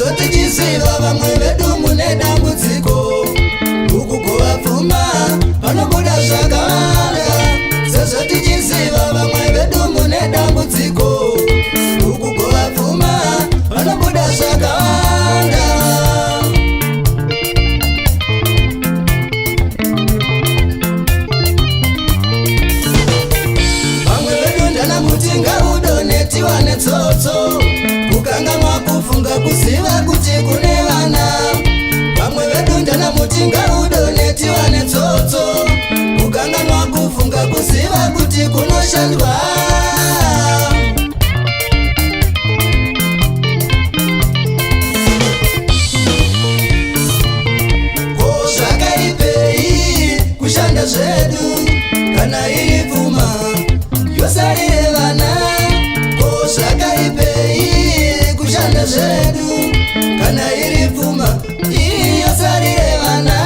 sezvo tichiziva vamwe vedu mune dambudziko ukugova pfuma panobuda zvakawanda sezvo tichiziva vamwe vedu mune dambudziko ukugova pfuma panobuda zvakawanda vamwe vedu ndana kuti ngaudonetiwa netsotso kukanganwa kufunga kuziva kuti kune vana vamwe vedu ndana muti ngaudonetiwa netsotso kukanganwa kufunga kuziva kuti kunoshandwa ko zvakaipei kushanda zvedu kana iri pfuma yosarire vana ko zvakaipei kushanda zvedu kana iri pfuma yosarire vana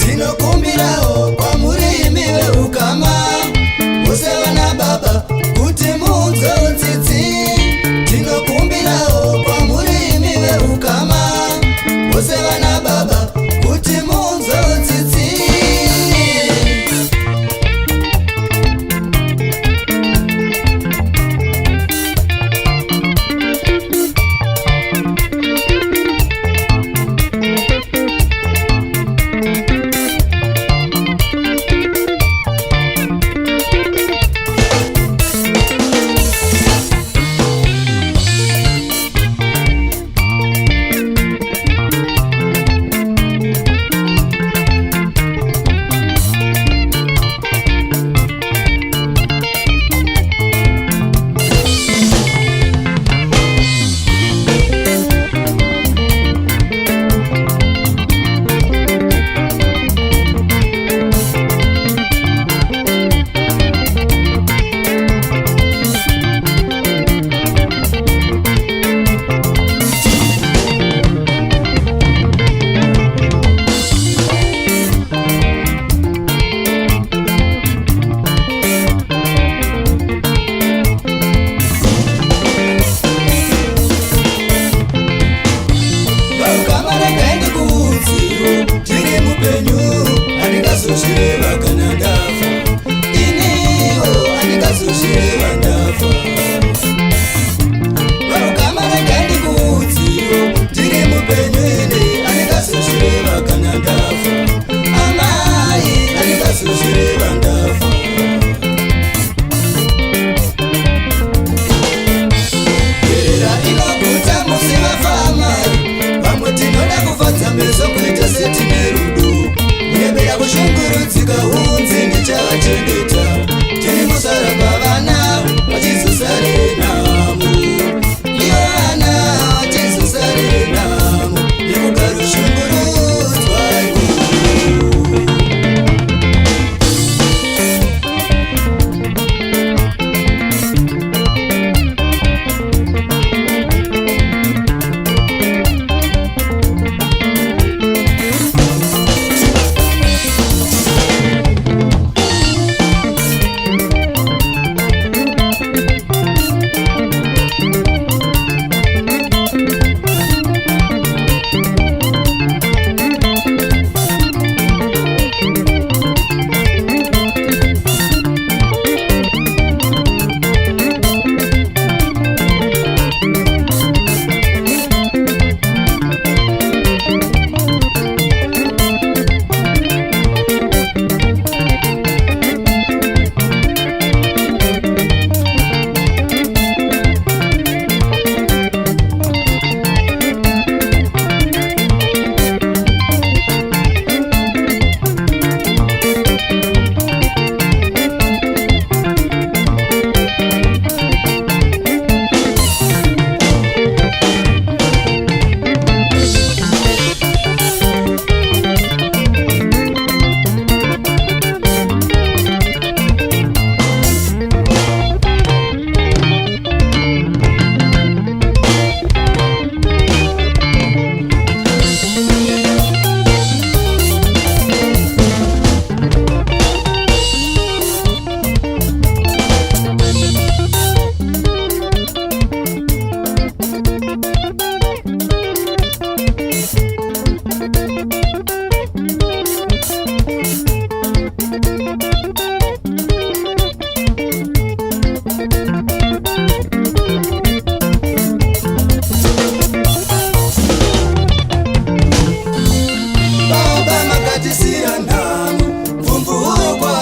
tinokumbirawo kwamuri imi veukama vose vana baba kuti muunzwe utsitsi tinokumbirawo kwamuri imi veukama vose vana baba kuti muunzwe utsitsi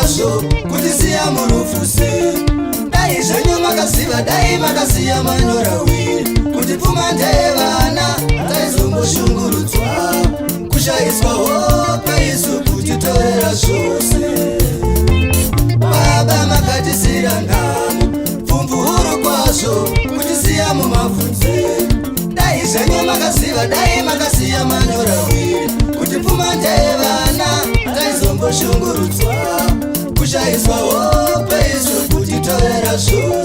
kwazvo kutisiya murufuse. Dai zvenyu makaziva, dai makasiya manyorawiri, kuti pfuma ndeyevana taizomboshungurudzwa, kushayiswa hope isu kutitorera zvose. Baba makatisira nhamo, pfumvu huru kwazvo kutisiya mumabvunze. Dai zvenyu makaziva, dai makasiya manyorawiri, kuti pfuma ndeyevana taizomboshungurudzwa, kushayiswa hope isu kutitorera zvose.